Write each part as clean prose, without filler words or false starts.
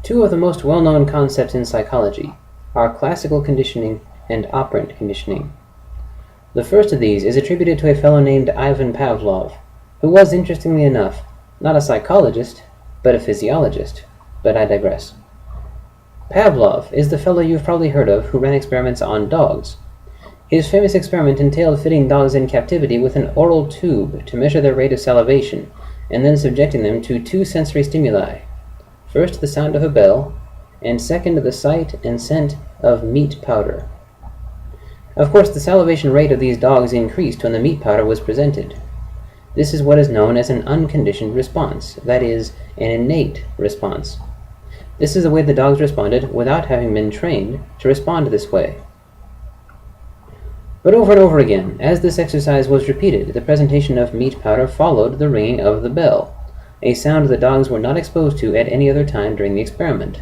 Two of the most well-known concepts in psychology are classical conditioning and operant conditioning. The first of these is attributed to a fellow named Ivan Pavlov, who was, interestingly enough, not a psychologist, but a physiologist. But I digress. Pavlov is the fellow you've probably heard of who ran experiments on dogs. His famous experiment entailed fitting dogs in captivity with an oral tube to measure their rate of salivation, and then subjecting them to two sensory stimuli. First, the sound of a bell, and second, the sight and scent of meat powder. Of course, the salivation rate of these dogs increased when the meat powder was presented. This is what is known as an unconditioned response, that is, an innate response. This is the way the dogs responded without having been trained to respond this way. But over and over again, as this exercise was repeated, the presentation of meat powder followed the ringing of the bell, a sound the dogs were not exposed to at any other time during the experiment.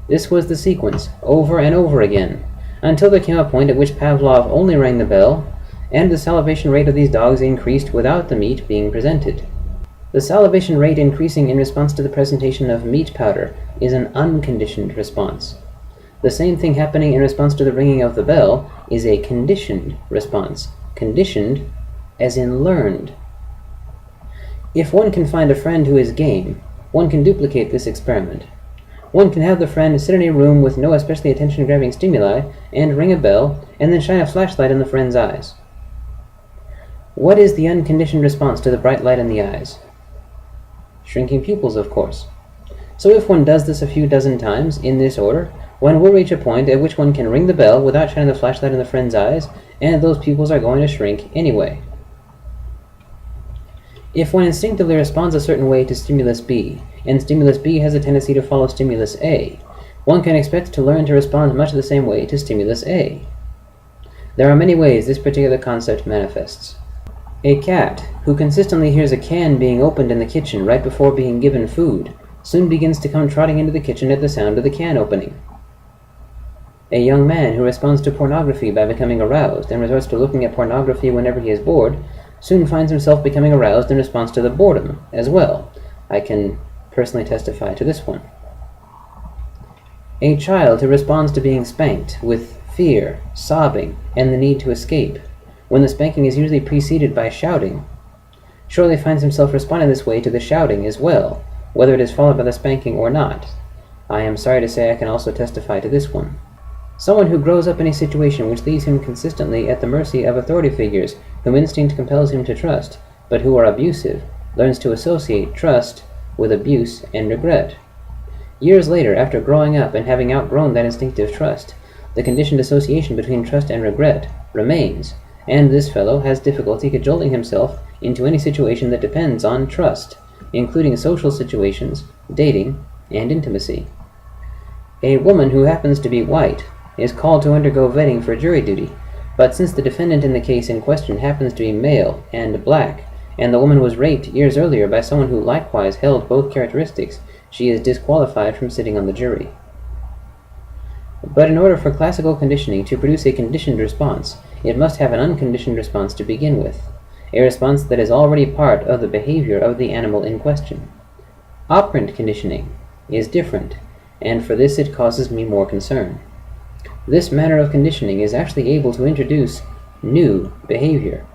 This was the sequence, over and over again, until there came a point at which Pavlov only rang the bell, and the salivation rate of these dogs increased without the meat being presented. The salivation rate increasing in response to the presentation of meat powder is an unconditioned response. The same thing happening in response to the ringing of the bell is a conditioned response, conditioned as in learned. If one can find a friend who is game, one can duplicate this experiment. One can have the friend sit in a room with no especially attention-grabbing stimuli and ring a bell, and then shine a flashlight in the friend's eyes. What is the unconditioned response to the bright light in the eyes? Shrinking pupils, of course. So if one does this a few dozen times in this order, one will reach a point at which one can ring the bell without shining the flashlight in the friend's eyes, and those pupils are going to shrink anyway. If one instinctively responds a certain way to stimulus B, and stimulus B has a tendency to follow stimulus A, one can expect to learn to respond much the same way to stimulus A. There are many ways this particular concept manifests. A cat who consistently hears a can being opened in the kitchen right before being given food soon begins to come trotting into the kitchen at the sound of the can opening. A young man who responds to pornography by becoming aroused and resorts to looking at pornography whenever he is bored soon finds himself becoming aroused in response to the boredom as well. I can personally testify to this one. A child who responds to being spanked with fear, sobbing, and the need to escape, when the spanking is usually preceded by shouting, surely finds himself responding this way to the shouting as well, whether it is followed by the spanking or not. I am sorry to say I can also testify to this one. Someone who grows up in a situation which leaves him consistently at the mercy of authority figures whom instinct compels him to trust, but who are abusive, learns to associate trust with abuse and regret. Years later, after growing up and having outgrown that instinctive trust, the conditioned association between trust and regret remains, and this fellow has difficulty cajoling himself into any situation that depends on trust, including social situations, dating, and intimacy. A woman who happens to be white is called to undergo vetting for jury duty, but since the defendant in the case in question happens to be male and black, and the woman was raped years earlier by someone who likewise held both characteristics, she is disqualified from sitting on the jury. But in order for classical conditioning to produce a conditioned response, it must have an unconditioned response to begin with, a response that is already part of the behavior of the animal in question. Operant conditioning is different, and for this it causes me more concern. This manner of conditioning is actually able to introduce new behavior.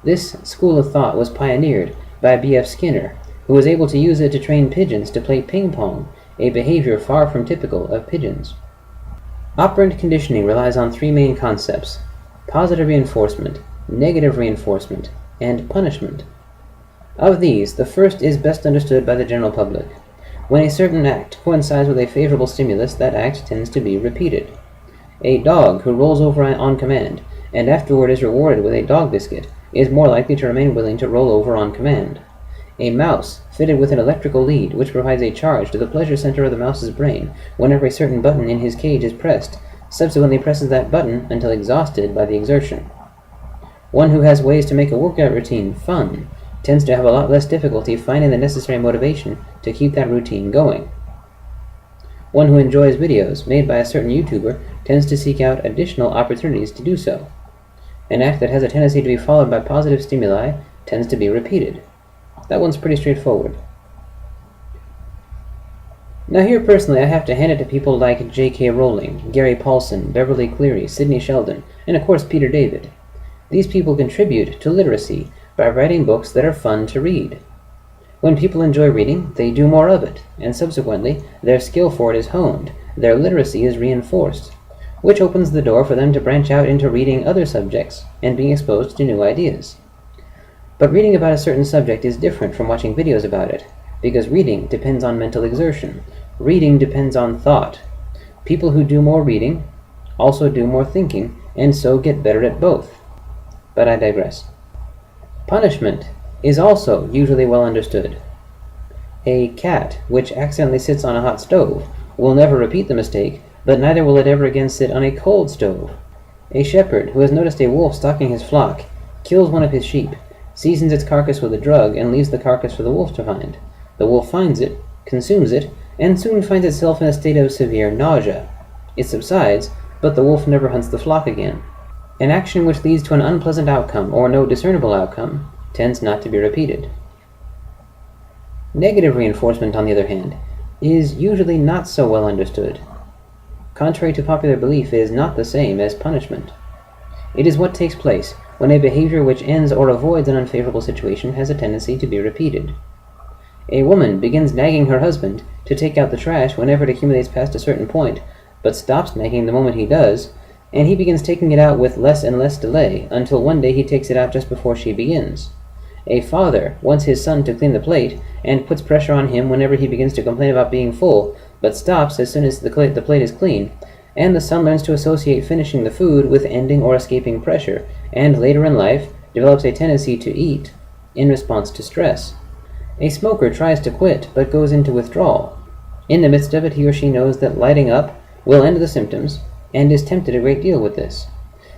This school of thought was pioneered by B.F. Skinner, who was able to use it to train pigeons to play ping pong, a behavior far from typical of pigeons. Operant conditioning relies on three main concepts: positive reinforcement, negative reinforcement, and punishment. Of these, the first is best understood by the general public. When a certain act coincides with a favorable stimulus, that act tends to be repeated. A dog who rolls over on command, and afterward is rewarded with a dog biscuit, is more likely to remain willing to roll over on command. A mouse fitted with an electrical lead, which provides a charge to the pleasure center of the mouse's brain whenever a certain button in his cage is pressed, subsequently presses that button until exhausted by the exertion. One who has ways to make a workout routine fun tends to have a lot less difficulty finding the necessary motivation to keep that routine going. One who enjoys videos made by a certain YouTuber tends to seek out additional opportunities to do so. An act that has a tendency to be followed by positive stimuli tends to be repeated. That one's pretty straightforward. Now here personally I have to hand it to people like J.K. Rowling, Gary Paulson, Beverly Cleary, Sidney Sheldon, and of course Peter David. These people contribute to literacy by writing books that are fun to read. When people enjoy reading, they do more of it, and subsequently their skill for it is honed, their literacy is reinforced, which opens the door for them to branch out into reading other subjects and being exposed to new ideas. But reading about a certain subject is different from watching videos about it, because reading depends on mental exertion. Reading depends on thought. People who do more reading also do more thinking, and so get better at both. But I digress. Punishment is also usually well understood. A cat which accidentally sits on a hot stove will never repeat the mistake, but neither will it ever again sit on a cold stove. A shepherd who has noticed a wolf stalking his flock kills one of his sheep, seasons its carcass with a drug, and leaves the carcass for the wolf to find. The wolf finds it, consumes it, and soon finds itself in a state of severe nausea. It subsides, but the wolf never hunts the flock again. An action which leads to an unpleasant outcome, or no discernible outcome, tends not to be repeated. Negative reinforcement, on the other hand, is usually not so well understood. Contrary to popular belief, it is not the same as punishment. It is what takes place when a behavior which ends or avoids an unfavorable situation has a tendency to be repeated. A woman begins nagging her husband to take out the trash whenever it accumulates past a certain point, but stops nagging the moment he does, and he begins taking it out with less and less delay, until one day he takes it out just before she begins. A father wants his son to clean the plate, and puts pressure on him whenever he begins to complain about being full, but stops as soon as the plate is clean, and the son learns to associate finishing the food with ending or escaping pressure, and later in life develops a tendency to eat in response to stress. A smoker tries to quit, but goes into withdrawal. In the midst of it, he or she knows that lighting up will end the symptoms, and is tempted a great deal with this.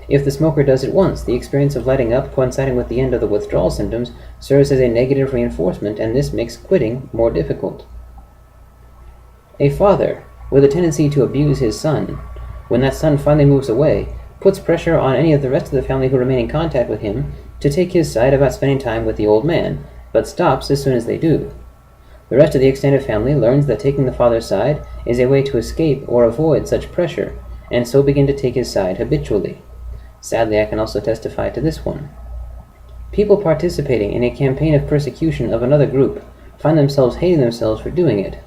If the smoker does it once, the experience of lighting up coinciding with the end of the withdrawal symptoms serves as a negative reinforcement, and this makes quitting more difficult. A father with a tendency to abuse his son, when that son finally moves away, puts pressure on any of the rest of the family who remain in contact with him to take his side about spending time with the old man, but stops as soon as they do. The rest of the extended family learns that taking the father's side is a way to escape or avoid such pressure, and so begin to take his side habitually. Sadly, I can also testify to this one. People participating in a campaign of persecution of another group find themselves hating themselves for doing it,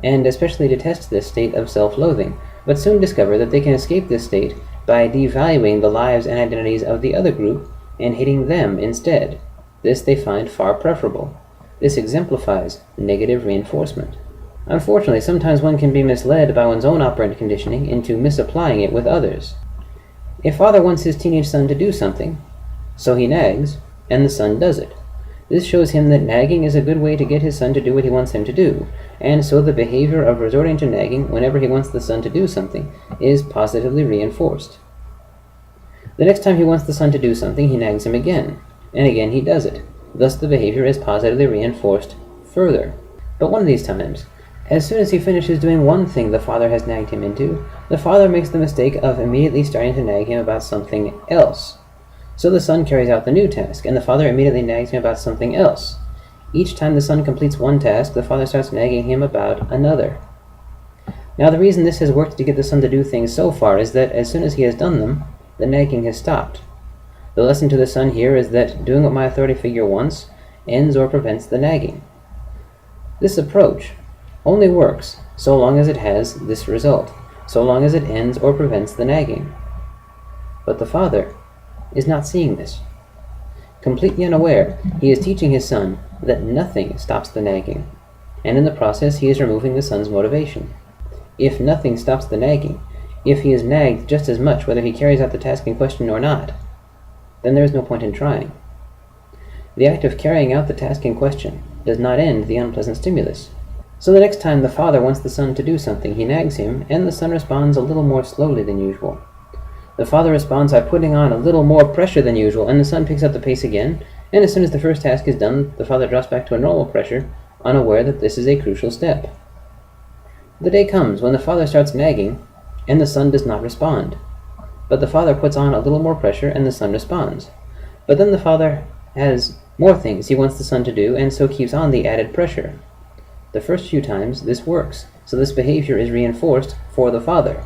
and especially detest this state of self-loathing, but soon discover that they can escape this state by devaluing the lives and identities of the other group and hating them instead. This they find far preferable. This exemplifies negative reinforcement. Unfortunately, sometimes one can be misled by one's own operant conditioning into misapplying it with others. A father wants his teenage son to do something, so he nags, and the son does it. This shows him that nagging is a good way to get his son to do what he wants him to do, and so the behavior of resorting to nagging whenever he wants the son to do something is positively reinforced. The next time he wants the son to do something, he nags him again, and again he does it. Thus the behavior is positively reinforced further. But one of these times, as soon as he finishes doing one thing the father has nagged him into, the father makes the mistake of immediately starting to nag him about something else. So the son carries out the new task, and the father immediately nags him about something else. Each time the son completes one task, the father starts nagging him about another. Now the reason this has worked to get the son to do things so far is that as soon as he has done them, the nagging has stopped. The lesson to the son here is that doing what my authority figure wants ends or prevents the nagging. This approach only works so long as it has this result, so long as it ends or prevents the nagging. But the father is not seeing this. Completely unaware, he is teaching his son that nothing stops the nagging, and in the process he is removing the son's motivation. If nothing stops the nagging, if he is nagged just as much whether he carries out the task in question or not, then there is no point in trying. The act of carrying out the task in question does not end the unpleasant stimulus. So the next time the father wants the son to do something, he nags him, and the son responds a little more slowly than usual. The father responds by putting on a little more pressure than usual, and the son picks up the pace again, and as soon as the first task is done, the father drops back to a normal pressure, unaware that this is a crucial step. The day comes when the father starts nagging, and the son does not respond. But the father puts on a little more pressure, and the son responds. But then the father has more things he wants the son to do, and so keeps on the added pressure. The first few times, this works, so this behavior is reinforced for the father.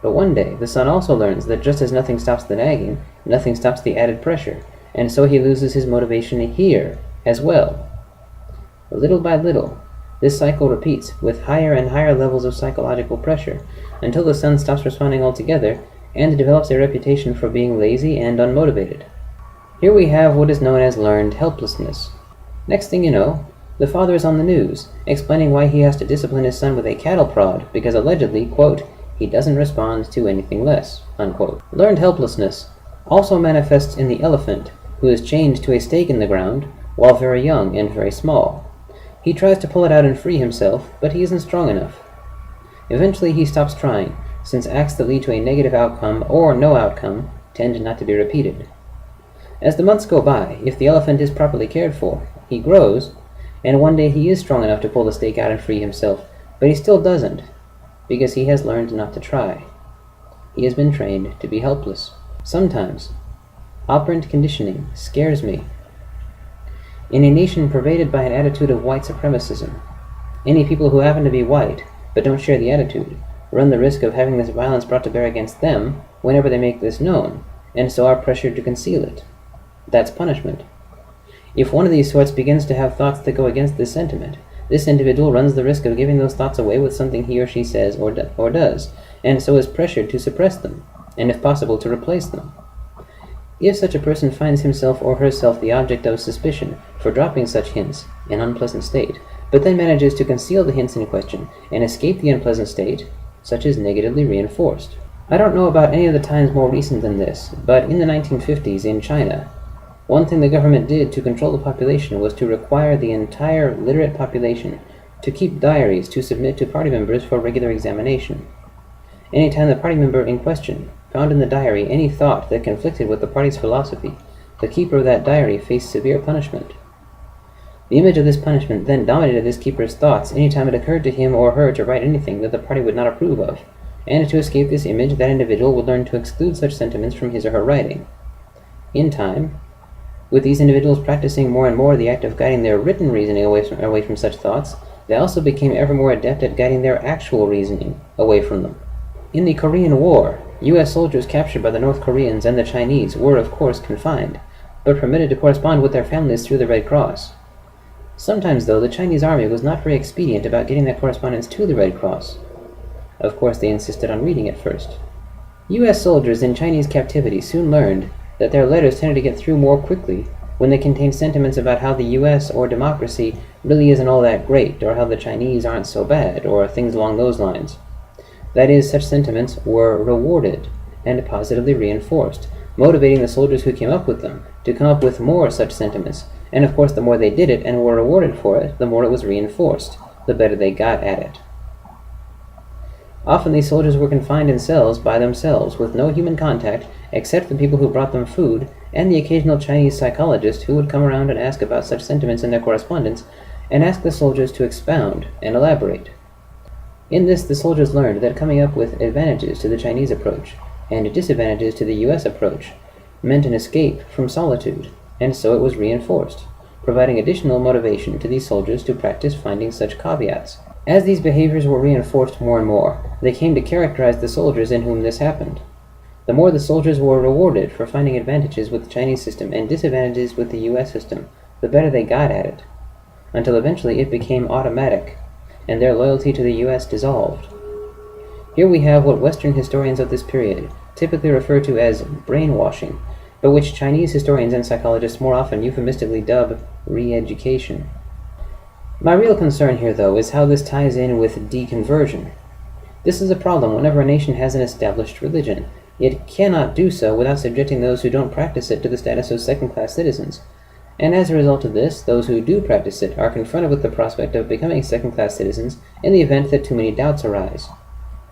But one day, the son also learns that just as nothing stops the nagging, nothing stops the added pressure, and so he loses his motivation here as well. Little by little, this cycle repeats with higher and higher levels of psychological pressure, until the son stops responding altogether and develops a reputation for being lazy and unmotivated. Here we have what is known as learned helplessness. Next thing you know, the father is on the news, explaining why he has to discipline his son with a cattle prod because allegedly, quote, he doesn't respond to anything less, unquote. Learned helplessness also manifests in the elephant, who is chained to a stake in the ground while very young and very small. He tries to pull it out and free himself, but he isn't strong enough. Eventually he stops trying, since acts that lead to a negative outcome or no outcome tend not to be repeated. As the months go by, if the elephant is properly cared for, he grows, and one day he is strong enough to pull the stake out and free himself, but he still doesn't, because he has learned not to try. He has been trained to be helpless. Sometimes, operant conditioning scares me. In a nation pervaded by an attitude of white supremacism, any people who happen to be white, but don't share the attitude, run the risk of having this violence brought to bear against them whenever they make this known, and so are pressured to conceal it. That's punishment. If one of these sorts begins to have thoughts that go against this sentiment, this individual runs the risk of giving those thoughts away with something he or she says or does, and so is pressured to suppress them, and if possible to replace them. If such a person finds himself or herself the object of suspicion for dropping such hints, an unpleasant state, but then manages to conceal the hints in question and escape the unpleasant state, such is negatively reinforced. I don't know about any of the times more recent than this, but in the 1950s in China, one thing the government did to control the population was to require the entire literate population to keep diaries to submit to party members for regular examination. Anytime the party member in question found in the diary any thought that conflicted with the party's philosophy, the keeper of that diary faced severe punishment. The image of this punishment then dominated this keeper's thoughts anytime it occurred to him or her to write anything that the party would not approve of, and to escape this image, that individual would learn to exclude such sentiments from his or her writing. In time, with these individuals practicing more and more the act of guiding their written reasoning away from such thoughts, they also became ever more adept at guiding their actual reasoning away from them. In the Korean War, U.S. soldiers captured by the North Koreans and the Chinese were, of course, confined, but permitted to correspond with their families through the Red Cross. Sometimes, though, the Chinese army was not very expedient about getting that correspondence to the Red Cross. Of course, they insisted on reading it first. U.S. soldiers in Chinese captivity soon learned that their letters tended to get through more quickly when they contained sentiments about how the U.S. or democracy really isn't all that great, or how the Chinese aren't so bad, or things along those lines. That is, such sentiments were rewarded and positively reinforced, motivating the soldiers who came up with them to come up with more such sentiments, and of course the more they did it and were rewarded for it, the more it was reinforced, the better they got at it. Often these soldiers were confined in cells by themselves, with no human contact except the people who brought them food, and the occasional Chinese psychologist who would come around and ask about such sentiments in their correspondence, and ask the soldiers to expound and elaborate. In this, the soldiers learned that coming up with advantages to the Chinese approach, and disadvantages to the U.S. approach, meant an escape from solitude, and so it was reinforced, providing additional motivation to these soldiers to practice finding such caveats. As these behaviors were reinforced more and more, they came to characterize the soldiers in whom this happened. The more the soldiers were rewarded for finding advantages with the Chinese system and disadvantages with the U.S. system, the better they got at it, until eventually it became automatic, and their loyalty to the U.S. dissolved. Here we have what Western historians of this period typically refer to as brainwashing, but which Chinese historians and psychologists more often euphemistically dub re-education. My real concern here, though, is how this ties in with deconversion. This is a problem whenever a nation has an established religion. It cannot do so without subjecting those who don't practice it to the status of second-class citizens. And as a result of this, those who do practice it are confronted with the prospect of becoming second-class citizens in the event that too many doubts arise.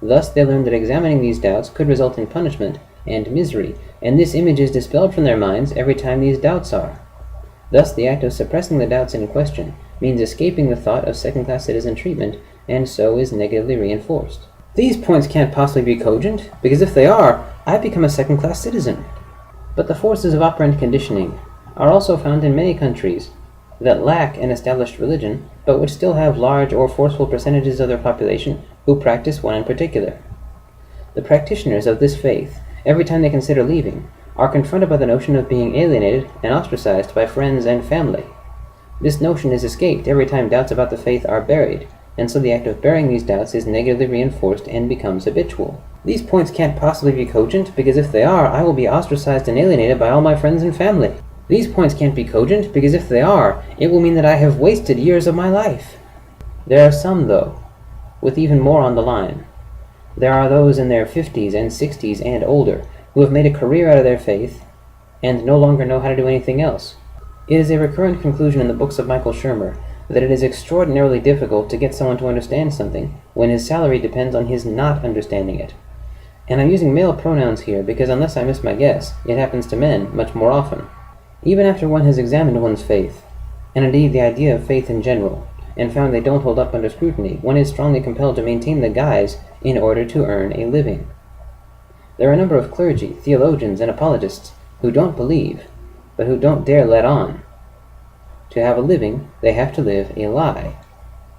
Thus, they learn that examining these doubts could result in punishment and misery, and this image is dispelled from their minds every time these doubts are. Thus, the act of suppressing the doubts in question means escaping the thought of second-class citizen treatment, and so is negatively reinforced. These points can't possibly be cogent, because if they are, I've become a second-class citizen. But the forces of operant conditioning are also found in many countries that lack an established religion, but which still have large or forceful percentages of their population who practice one in particular. The practitioners of this faith, every time they consider leaving, are confronted by the notion of being alienated and ostracized by friends and family. This notion is escaped every time doubts about the faith are buried, and so the act of burying these doubts is negatively reinforced and becomes habitual. These points can't possibly be cogent, because if they are, I will be ostracized and alienated by all my friends and family. These points can't be cogent, because if they are, it will mean that I have wasted years of my life. There are some, though, with even more on the line. There are those in their 50s and 60s and older who have made a career out of their faith and no longer know how to do anything else. It is a recurrent conclusion in the books of Michael Shermer that it is extraordinarily difficult to get someone to understand something when his salary depends on his not understanding it. And I'm using male pronouns here because, unless I miss my guess, it happens to men much more often. Even after one has examined one's faith, and indeed the idea of faith in general, and found they don't hold up under scrutiny, one is strongly compelled to maintain the guise in order to earn a living. There are a number of clergy, theologians, and apologists who don't believe, but who don't dare let on. To have a living, they have to live a lie.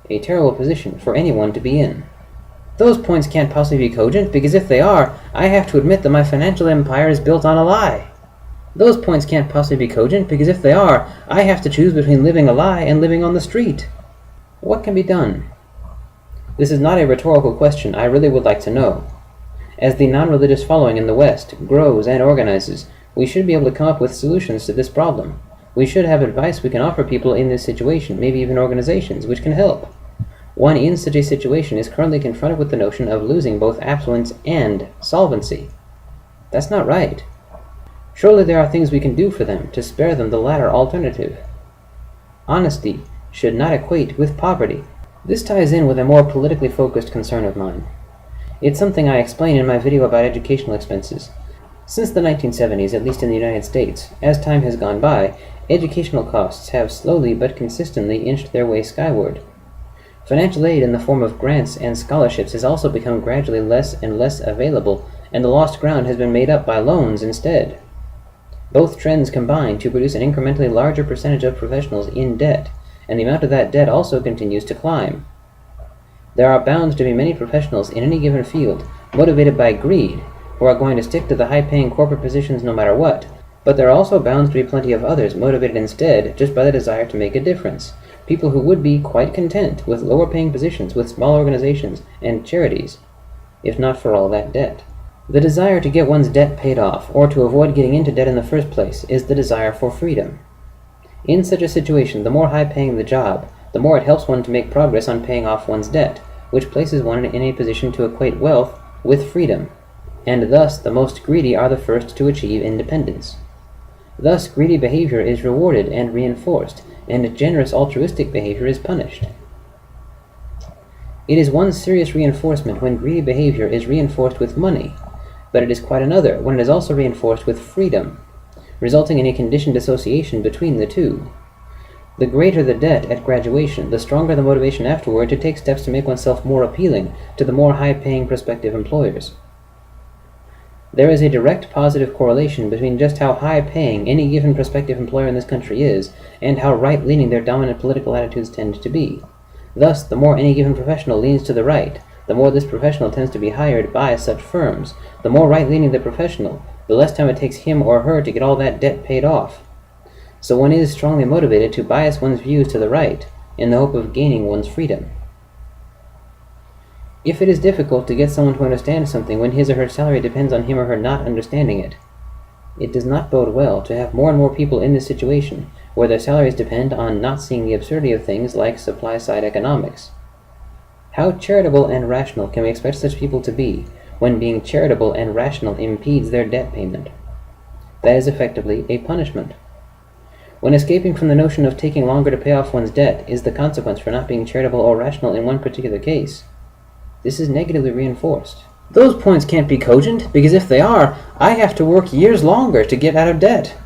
A terrible position for anyone to be in. Those points can't possibly be cogent, because if they are, I have to admit that my financial empire is built on a lie. Those points can't possibly be cogent, because if they are, I have to choose between living a lie and living on the street. What can be done? This is not a rhetorical question. I really would like to know. As the non-religious following in the West grows and organizes, we should be able to come up with solutions to this problem. We should have advice we can offer people in this situation, maybe even organizations, which can help. One in such a situation is currently confronted with the notion of losing both affluence and solvency. That's not right. Surely there are things we can do for them to spare them the latter alternative. Honesty should not equate with poverty. This ties in with a more politically focused concern of mine. It's something I explain in my video about educational expenses. Since the 1970s, at least in the United States, as time has gone by, educational costs have slowly but consistently inched their way skyward. Financial aid in the form of grants and scholarships has also become gradually less and less available, and the lost ground has been made up by loans instead. Both trends combine to produce an incrementally larger percentage of professionals in debt, and the amount of that debt also continues to climb. There are bound to be many professionals in any given field motivated by greed who are going to stick to the high-paying corporate positions no matter what, but there are also bound to be plenty of others motivated instead just by the desire to make a difference, people who would be quite content with lower-paying positions with small organizations and charities, if not for all that debt. The desire to get one's debt paid off, or to avoid getting into debt in the first place, is the desire for freedom. In such a situation, the more high-paying the job, the more it helps one to make progress on paying off one's debt, which places one in a position to equate wealth with freedom, and thus the most greedy are the first to achieve independence. Thus, greedy behavior is rewarded and reinforced, and generous altruistic behavior is punished. It is one serious reinforcement when greedy behavior is reinforced with money, but it is quite another when it is also reinforced with freedom, resulting in a conditioned association between the two. The greater the debt at graduation, the stronger the motivation afterward to take steps to make oneself more appealing to the more high-paying prospective employers. There is a direct positive correlation between just how high-paying any given prospective employer in this country is and how right-leaning their dominant political attitudes tend to be. Thus, the more any given professional leans to the right, the more this professional tends to be hired by such firms. The more right-leaning the professional, the less time it takes him or her to get all that debt paid off. So one is strongly motivated to bias one's views to the right in the hope of gaining one's freedom. If it is difficult to get someone to understand something when his or her salary depends on him or her not understanding it, it does not bode well to have more and more people in this situation where their salaries depend on not seeing the absurdity of things like supply-side economics. How charitable and rational can we expect such people to be when being charitable and rational impedes their debt payment? That is effectively a punishment. When escaping from the notion of taking longer to pay off one's debt is the consequence for not being charitable or rational in one particular case, this is negatively reinforced. Those points can't be cogent, because if they are, I have to work years longer to get out of debt.